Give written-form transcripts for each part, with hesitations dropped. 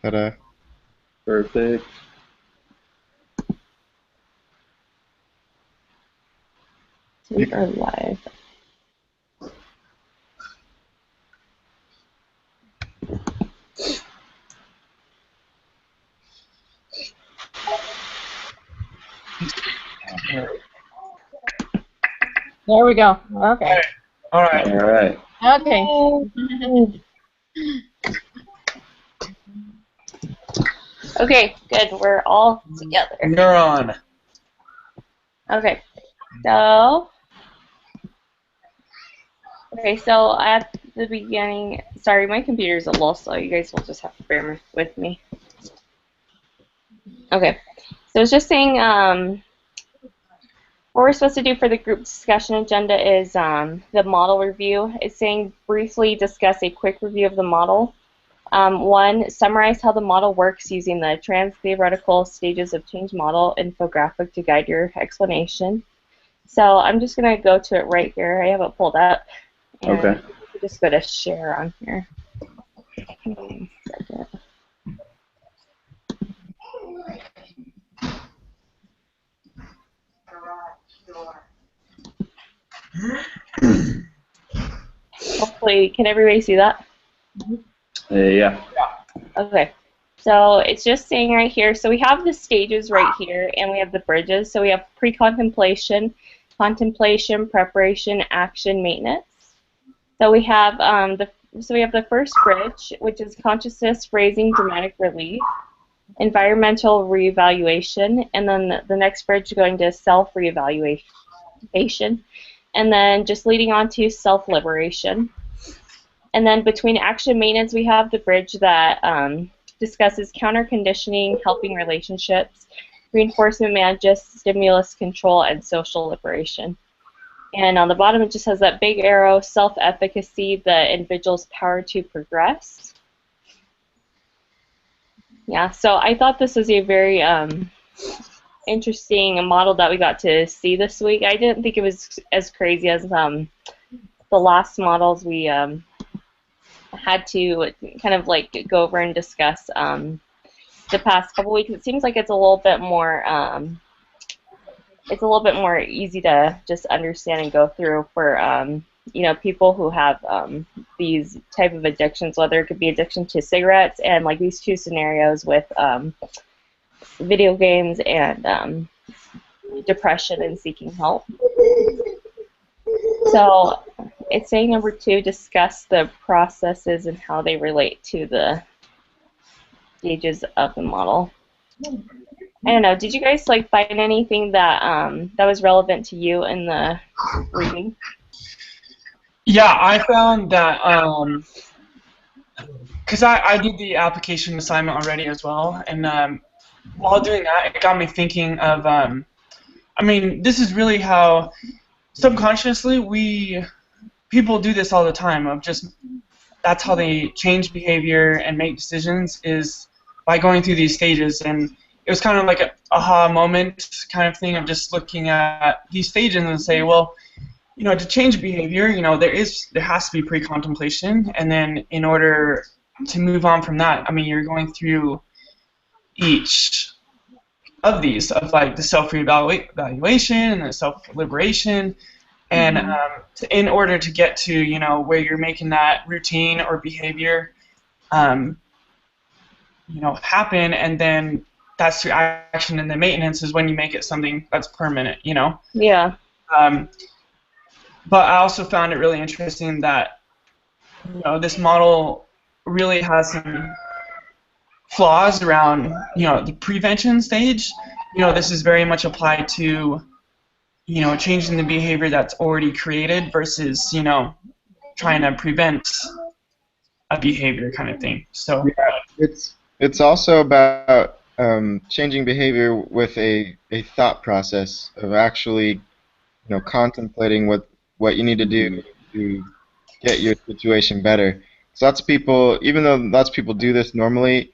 Ta-da. Perfect. So we are live. There we go. Okay. All right. All right. Okay. Okay, good. We're all together. You're on. Okay. So, at the beginning, sorry, my computer's a little slow. You guys will just have to bear with me. Okay. So it's just saying, what we're supposed to do for the group discussion agenda is the model review. It's saying briefly discuss a quick review of the model. One, summarize how the model works using the trans-theoretical stages of change model infographic to guide your explanation. So I'm just going to go to it right here. I have it pulled up. And Okay. just go to share on here. One second. Hopefully, can everybody see that? Yeah. Okay. So it's just saying right here, so we have the stages right here, and we have the bridges. So we have pre-contemplation, contemplation, preparation, action, maintenance. So we have the first bridge, which is consciousness raising dramatic relief, environmental reevaluation, and then the next bridge going to self reevaluation, and then just leading on to self liberation. And then between action maintenance, we have the bridge that discusses counter conditioning, helping relationships, reinforcement manages, stimulus control, and social liberation. And on the bottom, it just has that big arrow, self-efficacy, the individual's power to progress. Yeah, so I thought this was a very interesting model that we got to see this week. I didn't think it was as crazy as the last models we had to kind of like go over and discuss the past couple weeks. It seems like it's a little bit more easy to just understand and go through for people who have these type of addictions, whether it could be addiction to cigarettes and like these two scenarios with video games and depression and seeking help. So it's saying number 2, discuss the processes and how they relate to the stages of the model. I don't know. Did you guys like find anything that that was relevant to you in the reading? Yeah, I found that because I did the application assignment already as well, and while doing that, it got me thinking of I mean, this is really how subconsciously people do this all the time. Of just that's how they change behavior and make decisions is by going through these stages. And it was kind of like an aha moment kind of thing of just looking at these stages and say, well, to change behavior, there has to be pre-contemplation, and then in order to move on from that, I mean, you're going through each of these of like the self-evaluation and the self-liberation, and in order to get to where you're making that routine or behavior happen, and then that's through action, and the maintenance is when you make it something that's permanent. Yeah. Um, but I also found it really interesting that this model really has some flaws around the prevention stage. This is very much applied to changing the behavior that's already created versus trying to prevent a behavior kind of thing. So Yeah, it's also about changing behavior with a thought process of actually contemplating what you need to do to get your situation better. So lots of people, even though lots of people do this normally,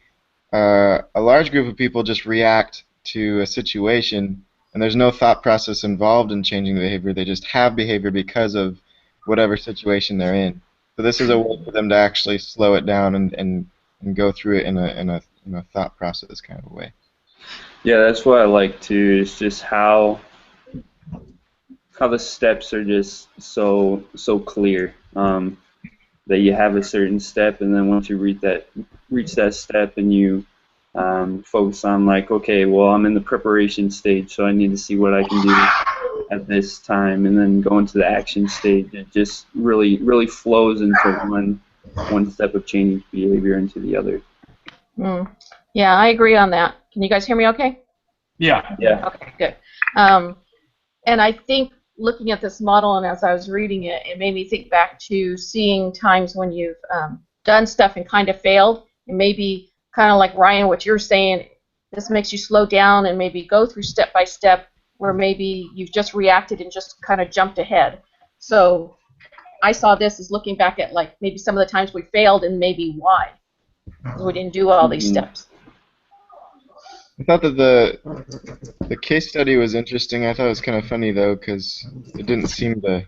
a large group of people just react to a situation, and there's no thought process involved in changing the behavior. They just have behavior because of whatever situation they're in. So this is a way for them to actually slow it down and go through it in thought process kind of way. Yeah, that's what I like too. Is just how the steps are just so clear. That you have a certain step, and then once you reach that step, and you focus on like, okay, well, I'm in the preparation stage, so I need to see what I can do at this time, and then go into the action stage. It just really flows into one step of changing behavior into the other. Mm. Yeah, I agree on that. Can you guys hear me okay? Yeah. Yeah. Okay, good. Um, and I think looking at this model and as I was reading it, it made me think back to seeing times when you've done stuff and kind of failed. And maybe kind of like Ryan, what you're saying, this makes you slow down and maybe go through step by step where maybe you've just reacted and just kind of jumped ahead. So I saw this as looking back at like maybe some of the times we failed and maybe why. Because we didn't do all these Hmm. steps. I thought that the case study was interesting. I thought it was kind of funny though, because it didn't seem to.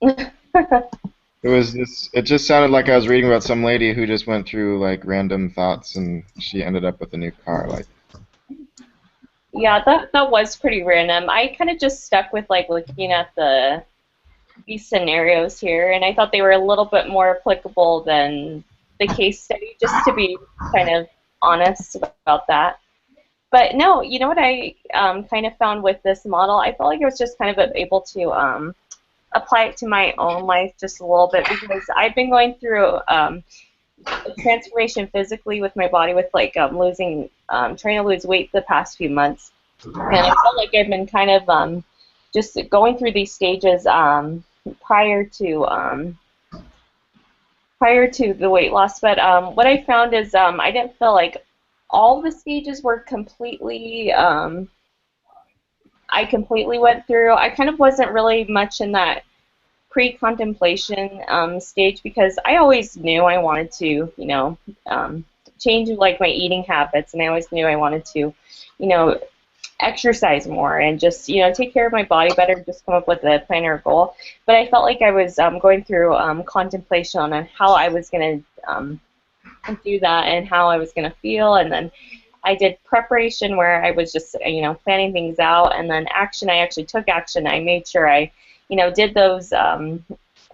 It was this. It just sounded like I was reading about some lady who just went through like random thoughts and she ended up with a new car. Like, Yeah, that was pretty random. I kind of just stuck with like looking at these scenarios here, and I thought they were a little bit more applicable than the case study, just to be kind of honest about that. But no, you know what I kind of found with this model? I felt like I was just kind of able to apply it to my own life just a little bit because I've been going through a transformation physically with my body with like trying to lose weight the past few months. And I felt like I've been kind of just going through these stages prior to the weight loss. But what I found is I didn't feel like all the stages were completely I completely went through. I kind of wasn't really much in that pre-contemplation stage because I always knew I wanted to, change like my eating habits, and I always knew I wanted to, you know, exercise more and just, take care of my body better, just come up with a plan or a goal. But I felt like I was going through contemplation on how I was going to do that and how I was going to feel, and then I did preparation where I was just, planning things out, and then action. I actually took action. I made sure I, did those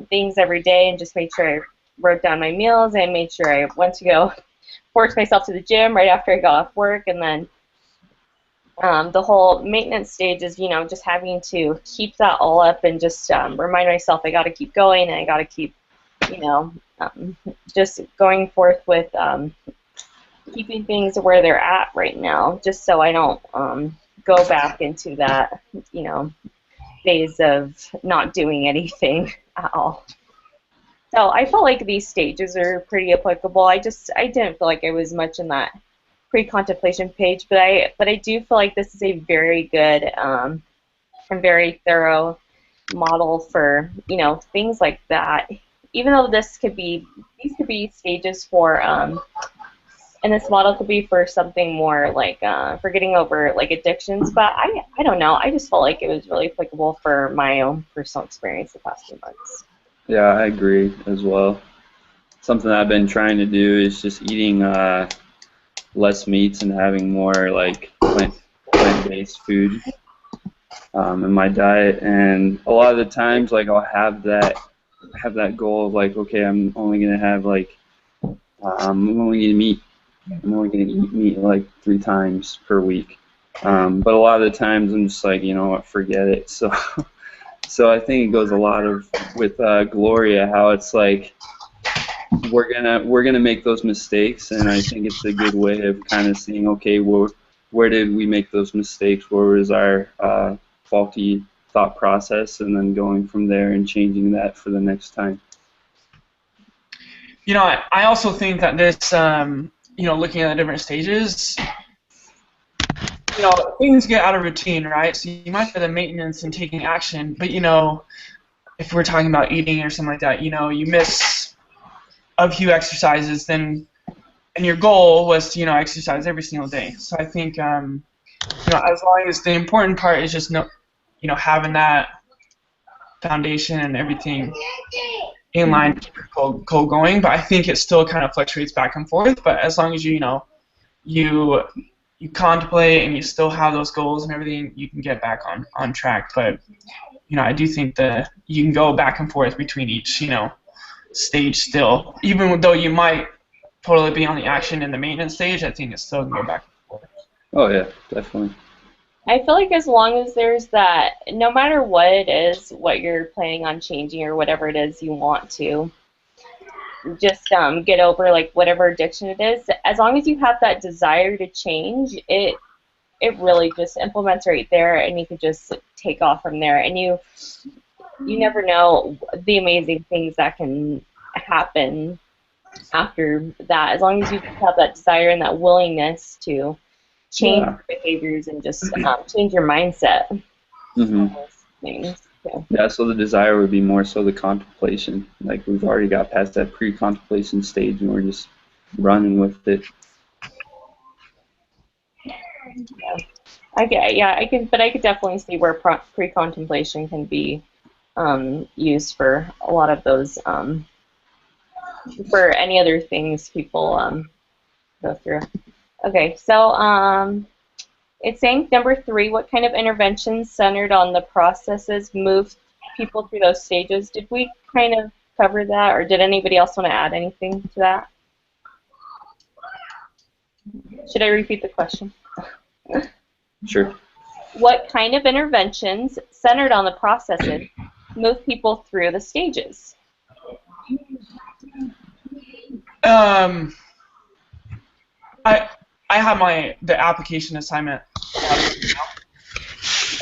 things every day, and just made sure I wrote down my meals, and made sure I went to go force myself to the gym right after I got off work, and then the whole maintenance stage is, just having to keep that all up and just remind myself I got to keep going, and I got to keep, just going forth with keeping things where they're at right now, just so I don't go back into that, phase of not doing anything at all. So I felt like these stages are pretty applicable. I didn't feel like I was much in that pre-contemplation page, but I do feel like this is a very good and very thorough model for things like that. Even though these could be stages for and this model could be for something more like for getting over like addictions, but I don't know. I just felt like it was really applicable for my own personal experience the past few months. Yeah, I agree as well. Something I've been trying to do is just eating less meats and having more like plant-based food in my diet. And a lot of the times, like I'll have that goal of like, okay, I'm only gonna have like I'm only gonna eat meat like 3 times per week. But a lot of the times I'm just like, you know what, forget it. So so I think it goes a lot of with Gloria, how it's like we're gonna make those mistakes, and I think it's a good way of kind of seeing, okay, well, where did we make those mistakes? Where was our faulty thought process, and then going from there and changing that for the next time. I also think that this, looking at the different stages, things get out of routine, right? So you might have the maintenance and taking action, but if we're talking about eating or something like that, you miss a few exercises, and your goal was to, exercise every single day. So I think, as long as the important part is just, having that foundation and everything in line, keep your goal going. But I think it still kind of fluctuates back and forth. But as long as you, you contemplate and you still have those goals and everything, you can get back on track. But I do think that you can go back and forth between each stage still, even though you might totally be on the action in the maintenance stage. I think it still can go back and forth. Oh yeah, definitely. I feel like as long as there's that, no matter what it is, what you're planning on changing or whatever it is you want to, just get over like whatever addiction it is. As long as you have that desire to change, it really just implements right there, and you could just take off from there. And you never know the amazing things that can happen after that. As long as you have that desire and that willingness to change Yeah. behaviors and just change your mindset. hmm Things. So. Yeah, so the desire would be more so the contemplation. Like we've already got past that pre-contemplation stage and we're just running with it. I could definitely see where pre-contemplation can be used for a lot of those, for any other things people go through. Okay, so it's saying number 3, what kind of interventions centered on the processes move people through those stages? Did we kind of cover that, or did anybody else want to add anything to that? Should I repeat the question? Sure. What kind of interventions centered on the processes move people through the stages? I have the application assignment,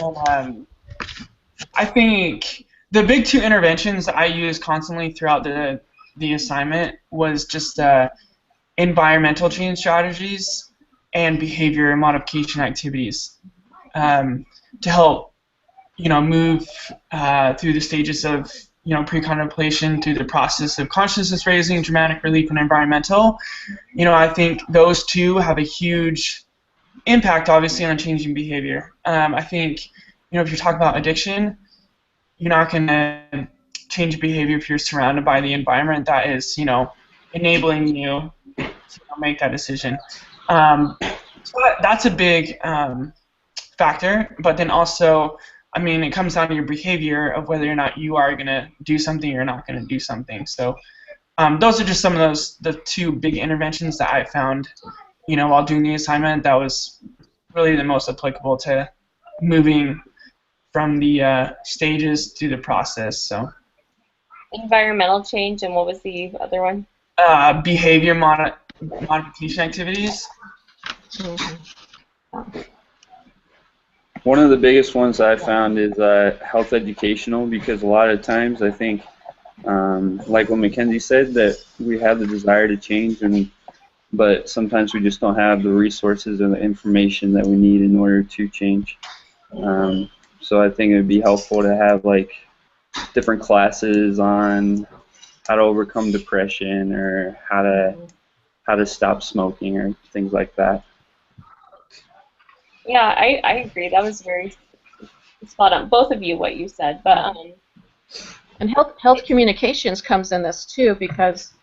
and I think the big 2 interventions I used constantly throughout the assignment was just environmental change strategies and behavior modification activities to help move through the stages of pre-contemplation through the process of consciousness raising, dramatic relief, and environmental. I think those 2 have a huge impact, obviously, on changing behavior. I think if you're talking about addiction, you're not going to change behavior if you're surrounded by the environment that is enabling you to make that decision. So that's a big factor, but then also, it comes down to your behavior of whether or not you are going to do something or not going to do something. So those are just some of the 2 big interventions that I found, while doing the assignment that was really the most applicable to moving from the stages through the process. So Environmental change, and what was the other one? Behavior modification activities. One of the biggest ones I found is health educational, because a lot of times I think, like what Mackenzie said, that we have the desire to change, but sometimes we just don't have the resources or the information that we need in order to change. So I think it would be helpful to have like different classes on how to overcome depression or how to stop smoking or things like that. Yeah, I agree. That was very spot on. Both of you, what you said, but And health communications comes in this too, because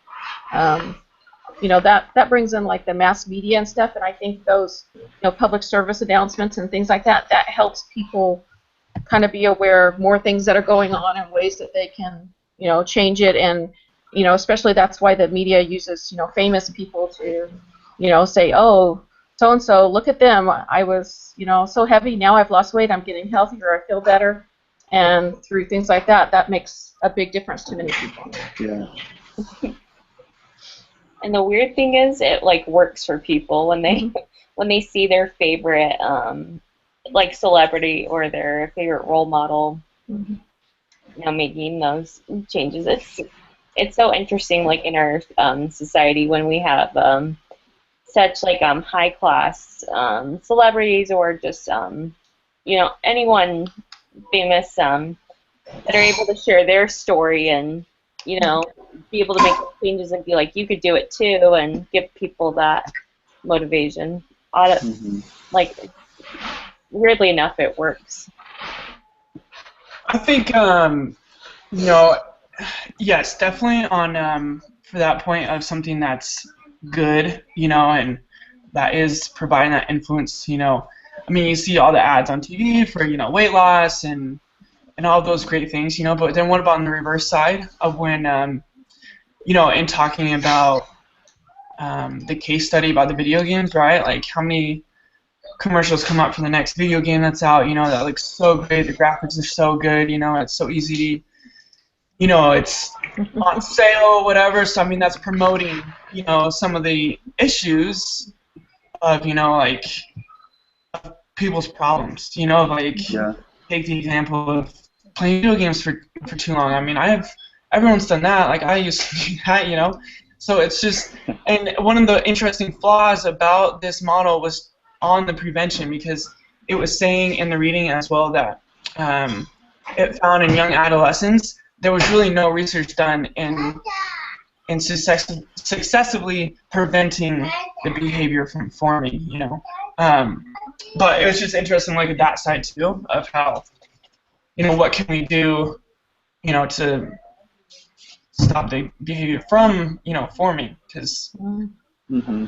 that brings in like the mass media and stuff, and I think those public service announcements and things like that helps people kind of be aware of more things that are going on and ways that they can change it. And especially that's why the media uses famous people to say, oh, so and so, look at them, I was so heavy, now I've lost weight, I'm getting healthier, I feel better. And through things like that makes a big difference to many people. Yeah. And the weird thing is, it like works for people when they when they see their favorite like celebrity or their favorite role model making those changes. It's so interesting, like in our society, when we have such like high class celebrities or just anyone famous that are able to share their story and be able to make changes and be like, you could do it too, and give people that motivation. Like, weirdly enough, it works. I think yes, definitely on for that point of something that's good, and that is providing that influence. I mean, you see all the ads on TV for weight loss and all those great things. But then what about on the reverse side of when in talking about the case study about the video games, right? Like how many commercials come up for the next video game that's out, that looks so great, the graphics are so good, it's so easy to, it's on sale, whatever. So I mean, that's promoting, some of the issues of, like people's problems. Like Yeah. take the example of playing video games for too long. I mean, everyone's done that. Like I used to do that. So it's just, and one of the interesting flaws about this model was on the prevention, because it was saying in the reading as well that it found in young adolescents there was really no research done in successively preventing the behavior from forming. But it was just interesting, like at that side too, of how what can we do to stop the behavior from forming, because Mm-hmm.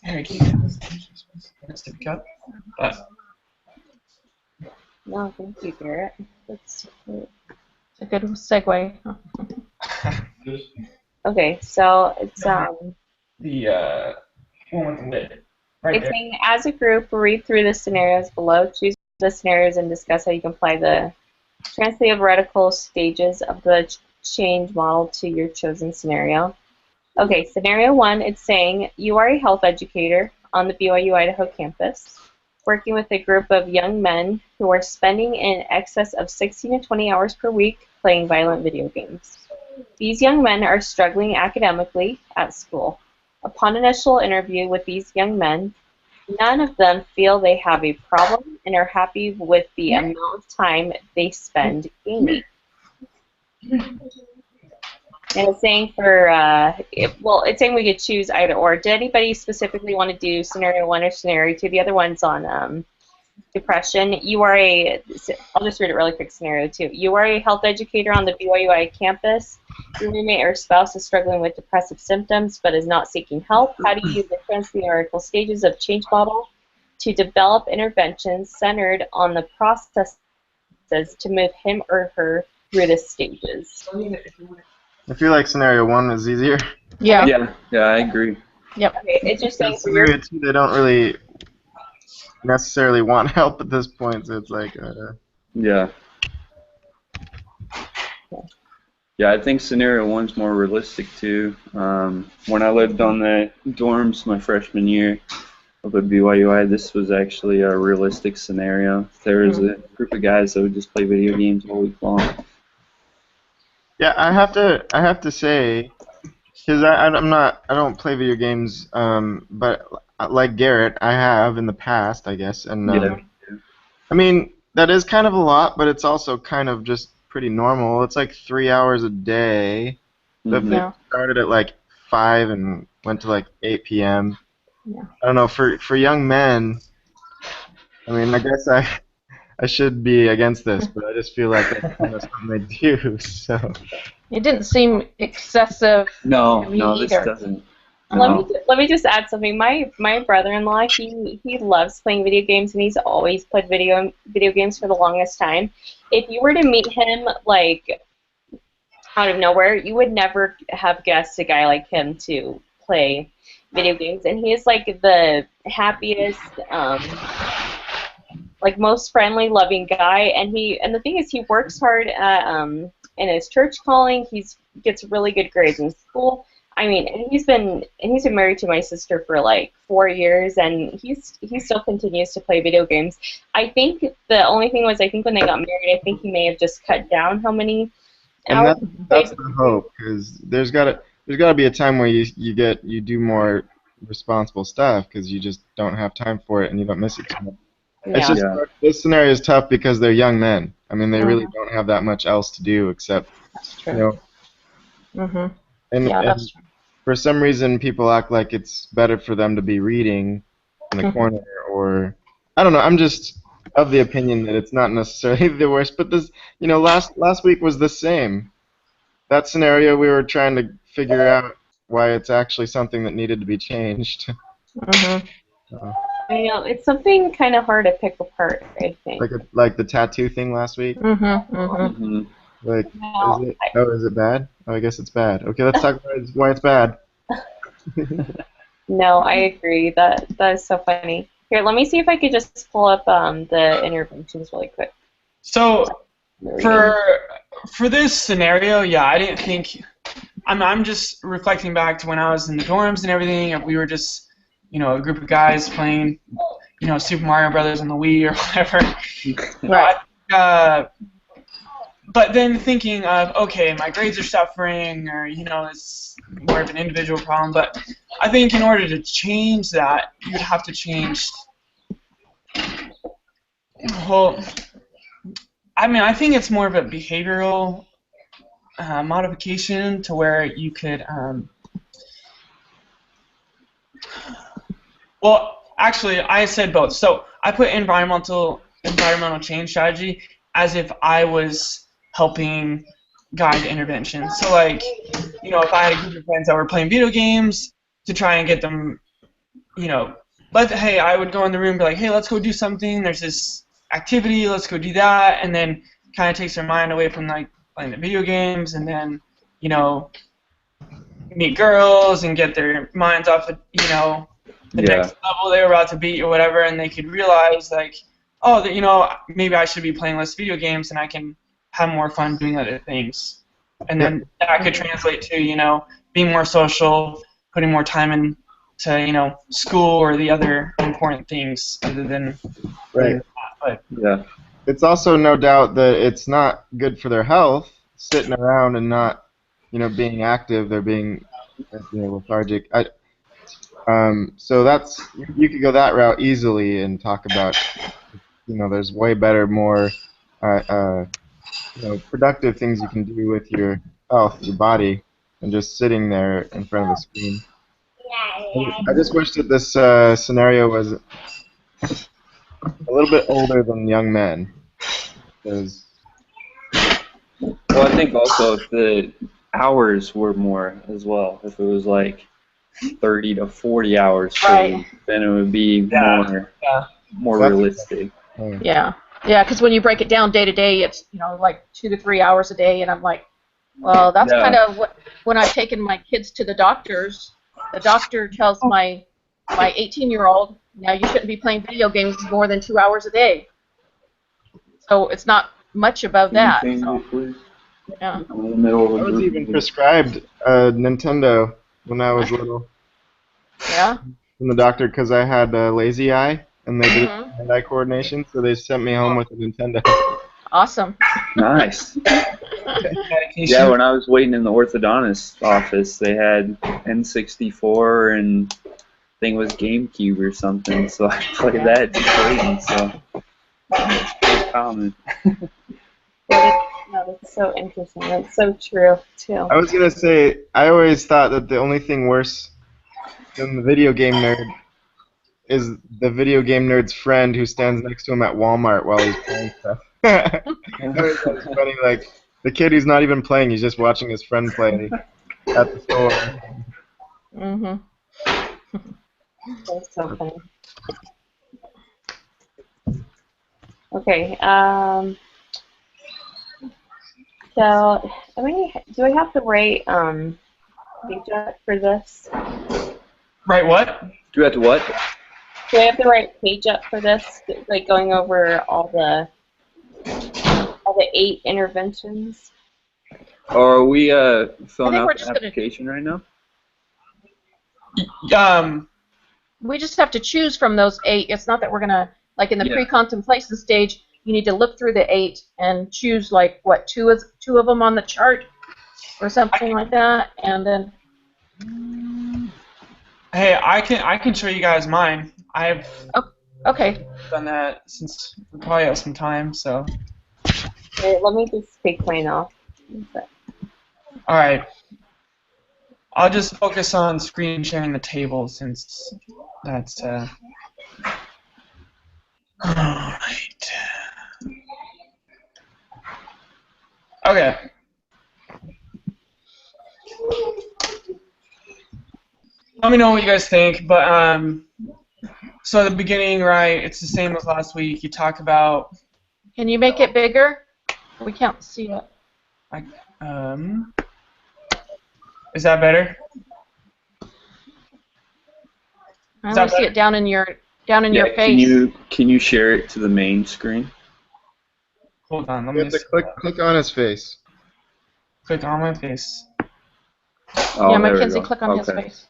Harry, can you get this to pick up? But No, thank you, Garrett. That's great. It's a good segue. Okay, so it's the one with the lid right it's there. saying, as a group, read through the scenarios below, choose the scenarios, and discuss how you can apply the transtheoretical stages of the change model to your chosen scenario. Okay, scenario 1, it's saying you are a health educator on the BYU Idaho campus, working with a group of young men who are spending in excess of 16 to 20 hours per week playing violent video games. These young men are struggling academically at school. Upon initial interview with these young men, none of them feel they have a problem and are happy with the amount of time they spend gaming. And it's saying it's saying we could choose either or. Did anybody specifically want to do scenario 1 or scenario 2? The other one's on depression. I'll just read it really quick. Scenario 2. You are a health educator on the BYUI campus. Your roommate or spouse is struggling with depressive symptoms but is not seeking help. How do you use the transtheoretical stages of change model to develop interventions centered on the processes to move him or her through the stages? I feel like scenario 1 is easier. Yeah. Yeah, I agree. Yep. Okay, it's just saying for your Scenario 2, they don't really necessarily want help at this point, so it's like. Yeah. Yeah, I think scenario 1's more realistic too. When I lived on the dorms my freshman year up at BYUI, this was actually a realistic scenario. There was a group of guys that would just play video games all week long. Yeah, I have to say, because I don't play video games, but like Garrett, I have in the past, I guess, and Yeah. I mean that is kind of a lot, but it's also kind of just pretty normal. It's like 3 hours a day. So if Mhm. they Yeah. started at like 5 and went to like 8 p.m. Yeah. I don't know, for young men. I mean, I guess I should be against this, but I just feel like that's kind of something they do. So. It didn't seem excessive No, to me no, this either. doesn't. Let me just add something. My brother-in-law, he loves playing video games, and he's always played video games for the longest time. If you were to meet him like out of nowhere, you would never have guessed a guy like him to play video games. And he is like the happiest, like most friendly, loving guy. And the thing is, he works hard at in his church calling. He gets really good grades in school. I mean, and he's been married to my sister for like 4 years, and he still continues to play video games. I think the only thing was, I think when they got married, I think he may have just cut down how many And hours. that's the hope, because there's gotta be a time where you do more responsible stuff, because you just don't have time for it and you don't miss it too much. It's Yeah. just this scenario is tough because they're young men. I mean, they really don't have that much else to do except That's you true. know. And Yeah, that's true. for some reason, people act like it's better for them to be reading in the corner, or I don't know. I'm just of the opinion that it's not necessarily the worst. But this, last week was the same. That scenario, we were trying to figure out why it's actually something that needed to be changed. Mhm. Uh, I know it's something kind of hard to pick apart. I think. like the tattoo thing last week. Mhm. Mhm. Hmm. Like, is No, it? Oh, is it bad? Oh, I guess it's bad. Okay, let's talk about why it's bad. no, I agree. That is so funny. Here, let me see if I could just pull up the interventions really quick. So The reading. for this scenario, yeah, I didn't think. I'm just reflecting back to when I was in the dorms and everything, and we were just, a group of guys playing, Super Mario Brothers on the Wii or whatever. Right. Uh, but then thinking of, okay, my grades are suffering, or it's more of an individual problem. But I think in order to change that, you'd have to change. Well, I mean, I think it's more of a behavioral modification to where you could. Well, actually, I said both. So I put environmental change strategy as if I was helping guide intervention. So like, if I had a group of friends that were playing video games to try and get them, you know, hey, I would go in the room and be like, hey, let's go do something. There's this activity, let's go do that, and then kind of takes their mind away from like playing the video games, and then, you know, meet girls and get their minds off of, the Yeah. next level they were about to beat or whatever, and they could realize like, oh, that maybe I should be playing less video games and I can have more fun doing other things, and Yeah, then that could translate to being more social, putting more time into school or the other important things other than right. that. But Yeah. It's also no doubt that it's not good for their health sitting around and not, being active. They're being, lethargic. So you could go that route easily and talk about, there's way better, more, uh, uh, productive things you can do with your health, your body, than just sitting there in front of a screen. I just wish that this scenario was a little bit older than young men, because Well, I think also if the hours were more as well, if it was like 30 to 40 hours per Right. week, then it would be yeah, yeah. more that's realistic. Yeah. Yeah, because when you break it down day to day, it's like 2 to 3 hours a day, and I'm like, well, that's kind Yeah. of what when I've taken my kids to the doctors. The doctor tells my 18-year-old, now you shouldn't be playing video games more than 2 hours a day. So it's not much above Can you that. change So it, please? yeah. I'm in the middle of I a was group even meeting. prescribed a Nintendo when I was little Yeah. from the doctor because I had a lazy eye and they did Mhm. hand-eye coordination, so they sent me home with a Nintendo. Awesome. Nice. Yeah, Medication. when I was waiting in the orthodontist office, they had N64 and I think it was GameCube or something, so I played Yeah. that just waiting, so it's pretty common. No, that's so interesting. That's so true too. I was gonna say I always thought that the only thing worse than the video game nerd is the video game nerd's friend who stands next to him at Walmart while he's playing stuff. I always thought it was funny, like the kid who's not even playing, he's just watching his friend play at the store. Mhm. That's so funny. Okay. So, do I have the right page up for this? Right? What? Do you have to what? Do I have the right page up for this? Like going over all the 8 interventions? Or are we I filling think out we're the just gonna application right now? Um. we just have to choose from those 8. It's not that we're gonna like in the Yeah. pre-contemplation stage. You need to look through the 8 and choose like what two of them on the chart or something like that, and then Hey, I can show you guys mine. I've oh, okay. done that since we probably have some time. So, Here, let me just take mine off. all right. I'll just focus on screen sharing the table since that's. All right. Okay. let me know what you guys think. But so at the beginning, right, it's the same as last week. You talk about Can you make it bigger? We can't see it. like um, is that better? I Is that only see better? it down in your Can face. you share it to the main screen? Hold on, let You me have to just click on his face. click on my face. Oh, Yeah, there we Mackenzie, go. click on his Okay. face.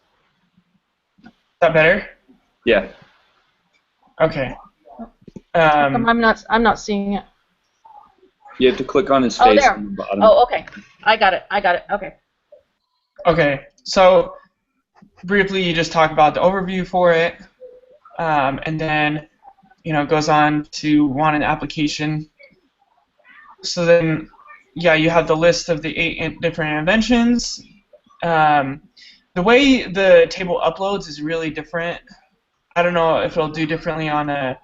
Is that better? Yeah. Okay. I'm not seeing it. You have to click on his Oh, face on there. the bottom. Oh, okay. I got it. Okay. Okay. So briefly, you just talk about the overview for it, and then it goes on to want an application. So then, yeah, you have the list of the 8 different interventions. Um, the way the table uploads is really different. I don't know if it'll do differently on a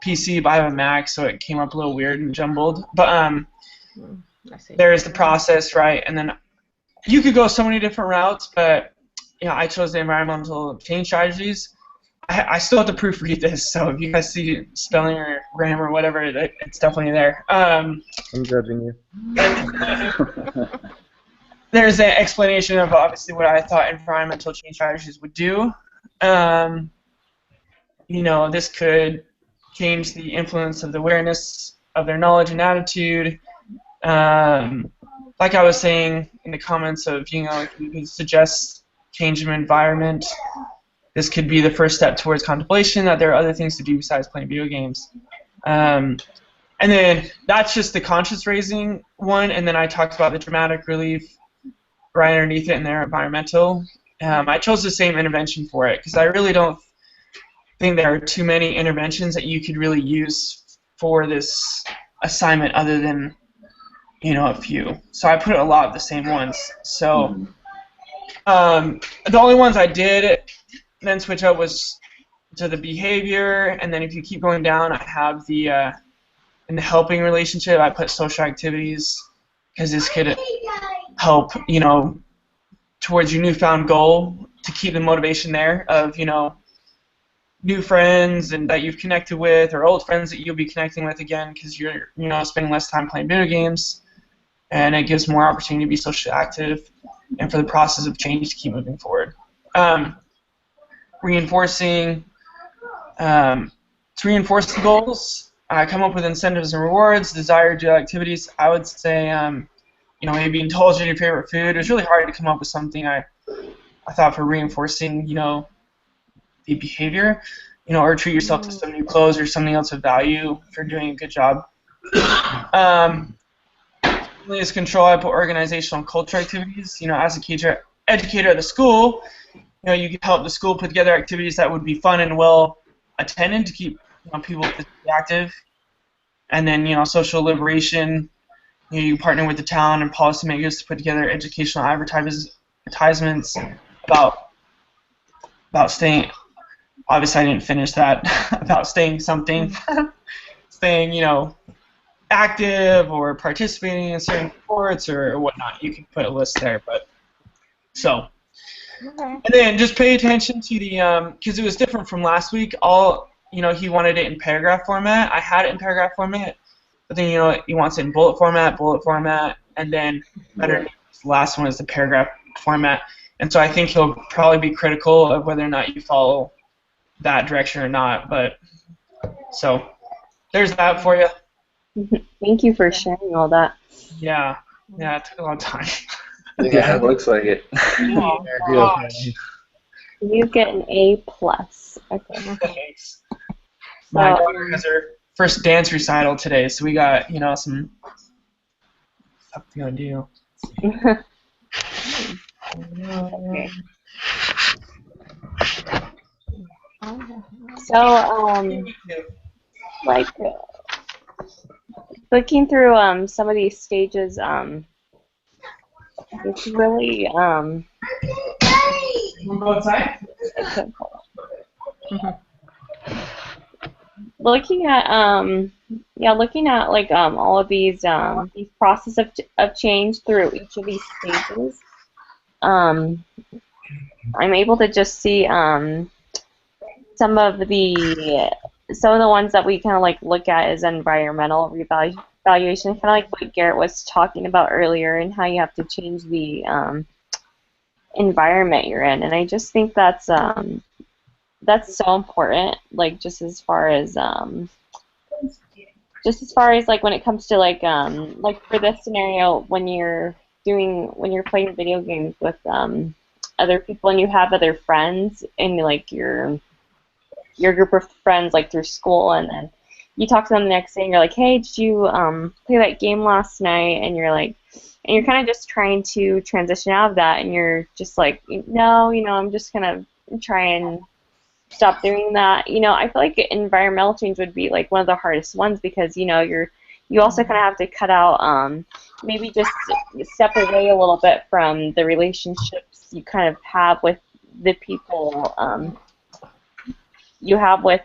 PC, but I have a Mac, so it came up a little weird and jumbled. But I see. there's the process, right? And then you could go so many different routes, but I chose the environmental change strategies. I still have to proofread this, so if you guys see spelling or grammar or whatever, it's definitely there. I'm judging you. There's an explanation of obviously what I thought environmental change strategies would do. This could change the influence of the awareness of their knowledge and attitude. Like I was saying in the comments of, you could suggest change of environment. This could be the first step towards contemplation that there are other things to do besides playing video games. And then that's just the conscious raising one, and then I talked about the dramatic relief right underneath it in their environmental. I chose the same intervention for it because I really don't think there are too many interventions that you could really use for this assignment other than a few. So I put a lot of the same ones. So the only ones I did then switch up was to the behavior, and then if you keep going down, I have the in the helping relationship, I put social activities because this could help, towards your newfound goal to keep the motivation there of, new friends and that you've connected with, or old friends that you'll be connecting with again because you're, spending less time playing video games, and it gives more opportunity to be socially active and for the process of change to keep moving forward. Reinforcing, to reinforce the goals, come up with incentives and rewards, desired to do activities. I would say, maybe indulge in your favorite food. It was really hard to come up with something I thought for reinforcing, the behavior, or treat yourself to some new clothes or something else of value if you're doing a good job. Stimulus control, I put organizational and culture activities. As a educator at the school, you can help the school put together activities that would be fun and well attended to keep people physically active. And then, social liberation, you partner with the town and policymakers to put together educational advertisements about staying. Obviously, I didn't finish that. About staying something, staying, active or participating in certain sports or whatnot. You can put a list there, but so. Okay. And then just pay attention to the because it was different from last week. He wanted it in paragraph format. I had it in paragraph format, but then he wants it in bullet format, and then underneath the last one is the paragraph format. And so I think he'll probably be critical of whether or not you follow that direction or not. But so there's that for you. Thank you for sharing all that. Yeah, it took a long time. Yeah, it looks like it. Oh, Gosh. you get an A+. Okay. Thanks. My daughter has her first dance recital today, so we got some stuff to go do. Okay. So, like, looking through some of these stages, it's really Wanna go outside? looking at like all of these process of change through each of these stages. I'm able to just see some of the ones that we kind of like look at as environmental revaluation, kind of like what Garrett was talking about earlier, and how you have to change the environment you're in. And I just think that's so important. Like just as far as like when it comes to like for this scenario, when you're playing video games with other people and you have other friends and like your group of friends like through school, and then you talk to them the next day and you're like, hey, did you play that game last night? And you're kind of just trying to transition out of that, and you're just like, no, I'm just gonna try and stop doing that. I feel like environmental change would be like one of the hardest ones, because you also kind of have to cut out maybe just step away a little bit from the relationships you kind of have with the people you have with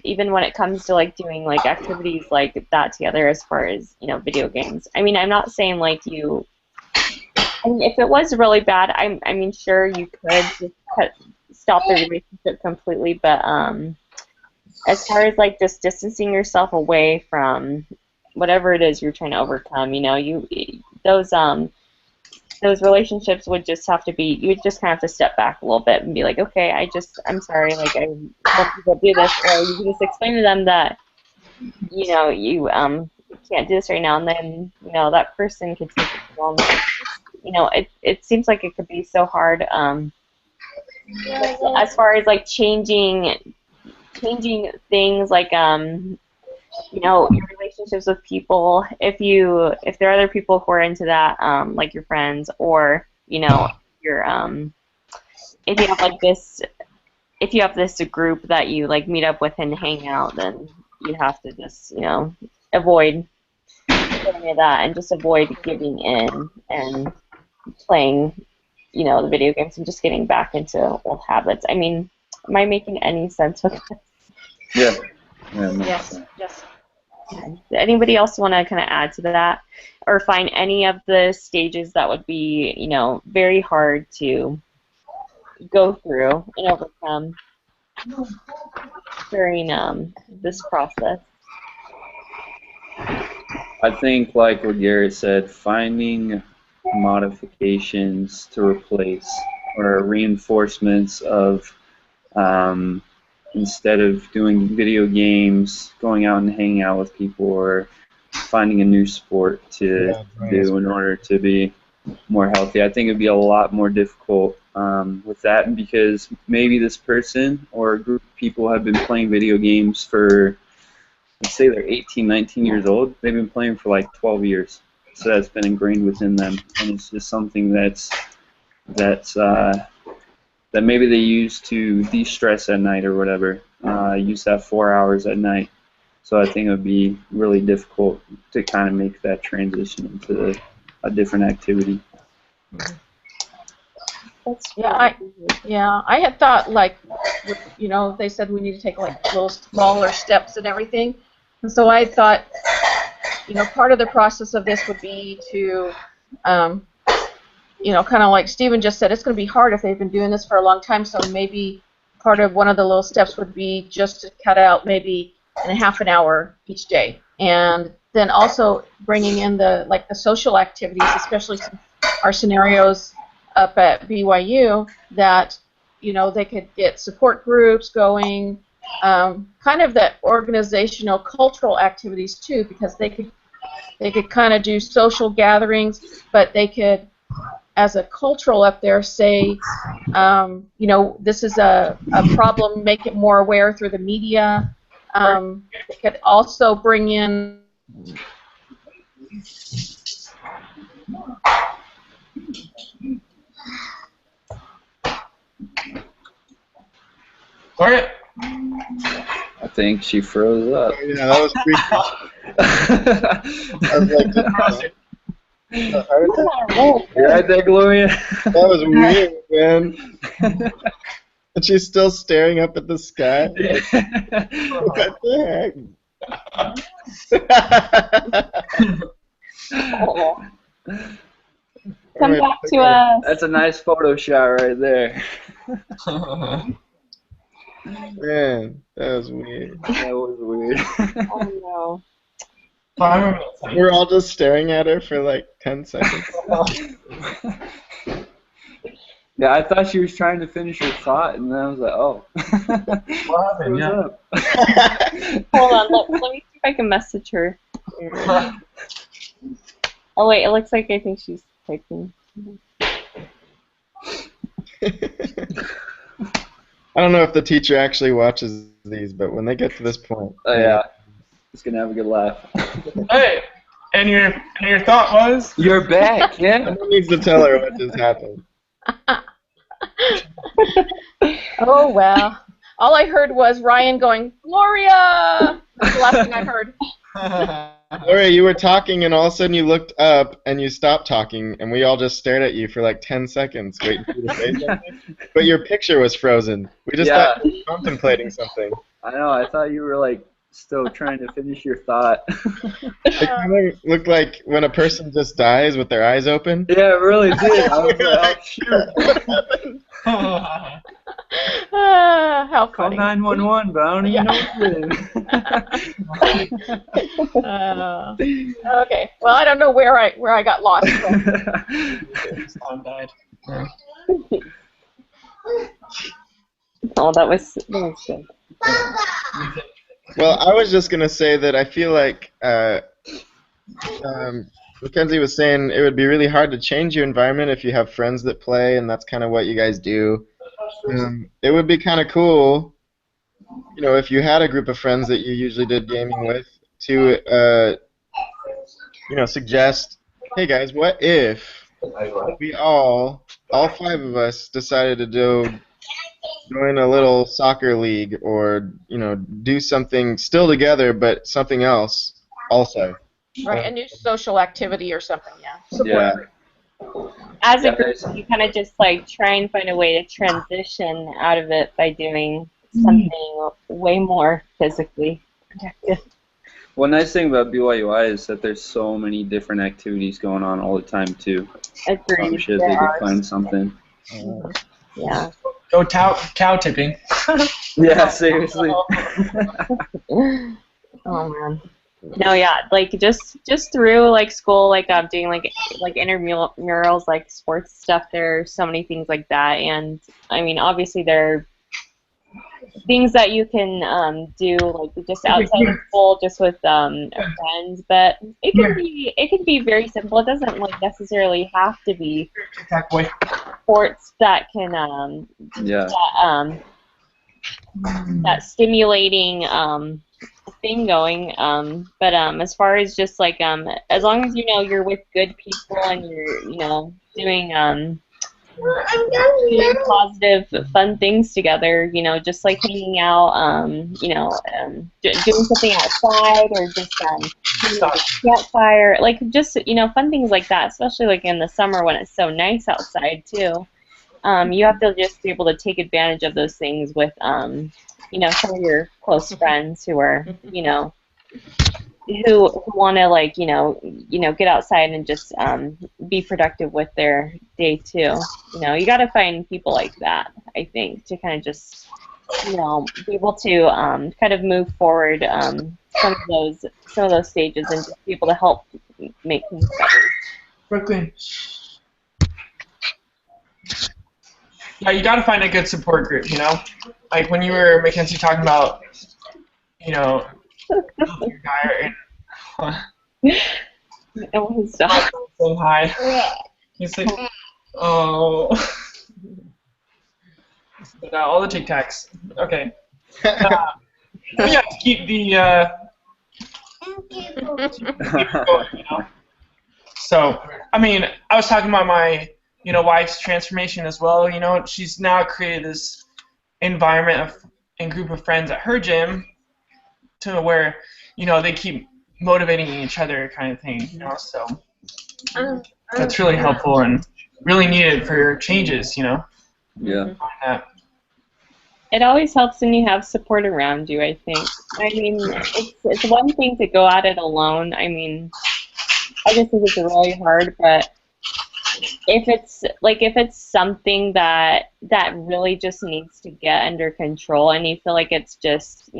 even when it comes to like doing like activities like that together, as far as video games. I mean, I'm not saying like I mean, if it was really bad, I mean, sure, you could just stop the relationship completely, but as far as like just distancing yourself away from whatever it is you're trying to overcome, those those relationships would just have to be, you would just kind of have to step back a little bit and be like, okay, I'm sorry, like I hope people do this, or you can just explain to them that you can't do this right now, and then that person could take it wrong. It seems like it could be so hard as far as like changing things like your relationships with people, if there are other people who are into that, like your friends, or your if you have like this if you have this group that you like meet up with and hang out, then you have to just avoid any of that, and just avoid giving in and playing the video games and just getting back into old habits. I mean, am I making any sense with this? Yeah. Yeah. Yes, yes. Anybody else want to kind of add to that, or find any of the stages that would be, very hard to go through and overcome during this process? I think, like what Garrett said, finding modifications to replace or reinforcements of instead of doing video games, going out and hanging out with people, or finding a new sport to do in order to be more healthy. I think it'd be a lot more difficult with that, because maybe this person or a group of people have been playing video games for, let's say they're 18, 19 years old. They've been playing for like 12 years. So that's been ingrained within them, and it's just something that's that maybe they use to de-stress at night or whatever. Use that 4 hours at night. So I think it would be really difficult to kind of make that transition into a different activity. I had thought like, they said we need to take like little smaller steps and everything, and so I thought, part of the process of this would be to, kind of like Stephen just said, it's going to be hard if they've been doing this for a long time. So maybe part of one of the little steps would be just to cut out maybe in a half an hour each day, and then also bringing in the social activities, especially since our scenarios up at BYU, that they could get support groups going, kind of the organizational cultural activities too, because they could kind of do social gatherings, but they could, as a cultural up there, say, this is a problem, make it more aware through the media. They could also bring in Alright. I think she froze up. Yeah, that was freaky. I was like, You right there, Gloria? that was weird, man. And she's still staring up at the sky. What the heck? Come my back to picture. us. That's a nice photo shot right there. Man, that was weird. That was weird. Oh no. Well, I remember We're all just staring at her for like 10 seconds. Yeah, I thought she was trying to finish her thought, and then I was like, oh. What happened? What's Yeah. up? Hold on. Let me see if I can message her. Oh wait, it looks like I think she's typing. I don't know if the teacher actually watches these, but when they get to this point, Oh, yeah. Just gonna have a good laugh. Hey, and your thought was? You're back, yeah. someone needs to tell her what just happened. Oh, well. All I heard was Ryan going, Gloria! That's the last thing I heard. Gloria, you were talking and all of a sudden you looked up and you stopped talking and we all just stared at you for like 10 seconds waiting for you to say something. But your picture was frozen. We just thought you were contemplating something. I know, I thought you were like still trying to finish your thought. It kind of looked like when a person just dies with their eyes open. Yeah, it really did. I was like, oh shoot. How Call funny. 911, but I don't even know what it is. Okay. Well, I don't know where I got lost. Tom died. Oh, that was good. Well, I was just going to say that I feel like Mackenzie was saying it would be really hard to change your environment if you have friends that play, and that's kind of what you guys do. It would be kind of cool, you know, if you had a group of friends that you usually did gaming with, to, you know, suggest, hey guys, what if we all 5 of us, decided to join a little soccer league, or you know, do something still together, but something else also. Right, a new social activity or something, yeah. Yeah. As a Yeah, group, there's- you kind of just like try and find a way to transition out of it by doing something way more physically productive. One nice thing about BYUI is that there's so many different activities going on all the time too. I'm Agreed. sure There they are. could find something. Yeah. Go cow tipping. Yeah, seriously. Oh man. No, yeah, like just through like school, like doing like intramurals, like sports stuff. There are so many things like that, and I mean, obviously there are things that you can do like just outside of school, just with friends. But it can be very simple. It doesn't like necessarily have to be Tic-tac boy. sports that can Yeah. that stimulating thing going. But as far as just like as long as you know you're with good people and you're doing positive, fun things together. Just like hanging out. Doing something outside or just doing like a campfire, like just fun things like that. Especially like in the summer when it's so nice outside too. You have to just be able to take advantage of those things with some of your close friends who are who want to like get outside and just be productive with their day too. You got to find people like that, I think, to kind of just be able to kind of move forward some of those stages and just be able to help make things better. Brooklyn. Yeah, you got to find a good support group. Like when you were Mackenzie talking about your diet It was stuff. so high. You say, oh. But, all the Tic Tacs. Okay. Yeah, keep the going. So, I mean, I was talking about my wife's transformation as well. She's now created this environment and group of friends at her gym to where they keep motivating each other, kind of thing. So that's really helpful and really needed for changes. Yeah. It always helps when you have support around you, I think. I mean, it's one thing to go at it alone. I mean, I just think it's really hard, but if it's something that really just needs to get under control and you feel like it's just,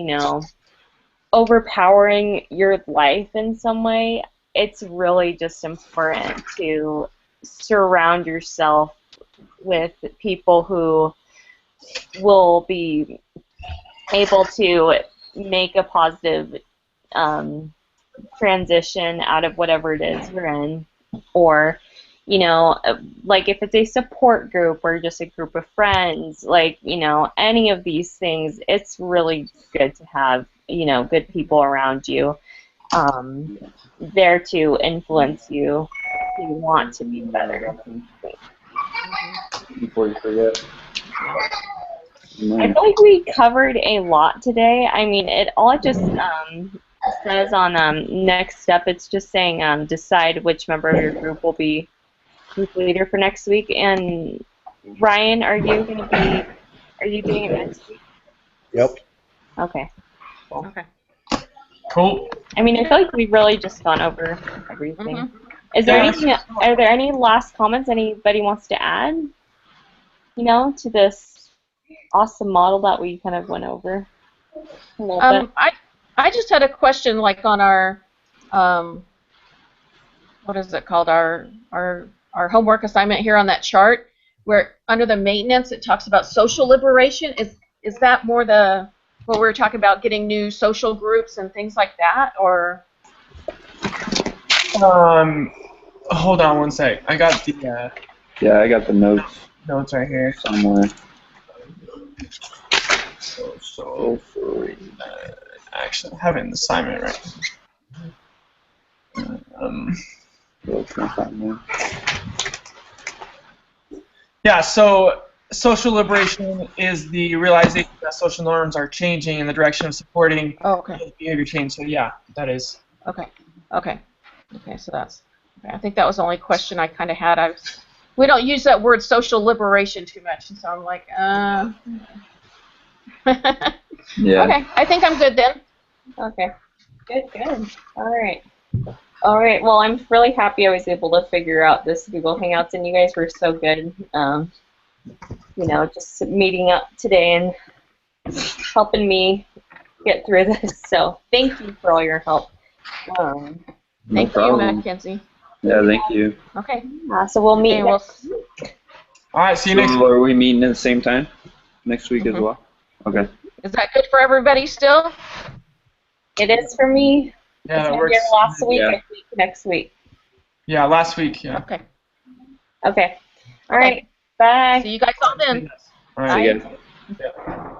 overpowering your life in some way, it's really just important to surround yourself with people who will be able to make a positive transition out of whatever it is we're in, or like if it's a support group or just a group of friends, like any of these things, it's really good to have good people around you, um, there to influence you to want to be better. Before you forget. I feel like we covered a lot today. I mean, it just says on next step, it's just saying decide which member of your group will be group leader for next week. And Ryan, are you doing it next week? Yep. Okay. Cool. Okay. Cool. I mean, I feel like we've really just gone over everything. Mhm. Is there Yeah. anything? Are there any last comments anybody wants to add? To this awesome model that we kind of went over a little bit. I just had a question, like on our what is it called, our homework assignment here on that chart, where under the maintenance it talks about social liberation. Is that more what we were talking about, getting new social groups and things like that, or? Hold on one sec. I got the Yeah, I got the notes notes right here. somewhere. So actually, I have an assignment right now. It's not that one. Yeah, so social liberation is the realization that social norms are changing in the direction of supporting Oh, okay. behavior change. So yeah, that is. Okay. So that's. Okay. I think that was the only question I kind of had. We don't use that word social liberation too much, and so I'm like, Yeah. Okay, I think I'm good then. Okay. Good. All right. Well, I'm really happy I was able to figure out this Google Hangouts, and you guys were so good. Just meeting up today and helping me get through this. So thank you for all your help. No Thank you, problem. Mackenzie. Yeah, thank you. Okay. So we'll meet Okay, well, next week. All right. See you So next week. are we meeting at the same time next week as Mhm. well? Okay. is that good for everybody still? It is for me. Yeah, It's that my works. last week. Yeah. I think next week. Yeah, last week. Yeah. Okay. Okay. All Okay. right. Bye. See you guys all then. All right. See you guys. Yeah.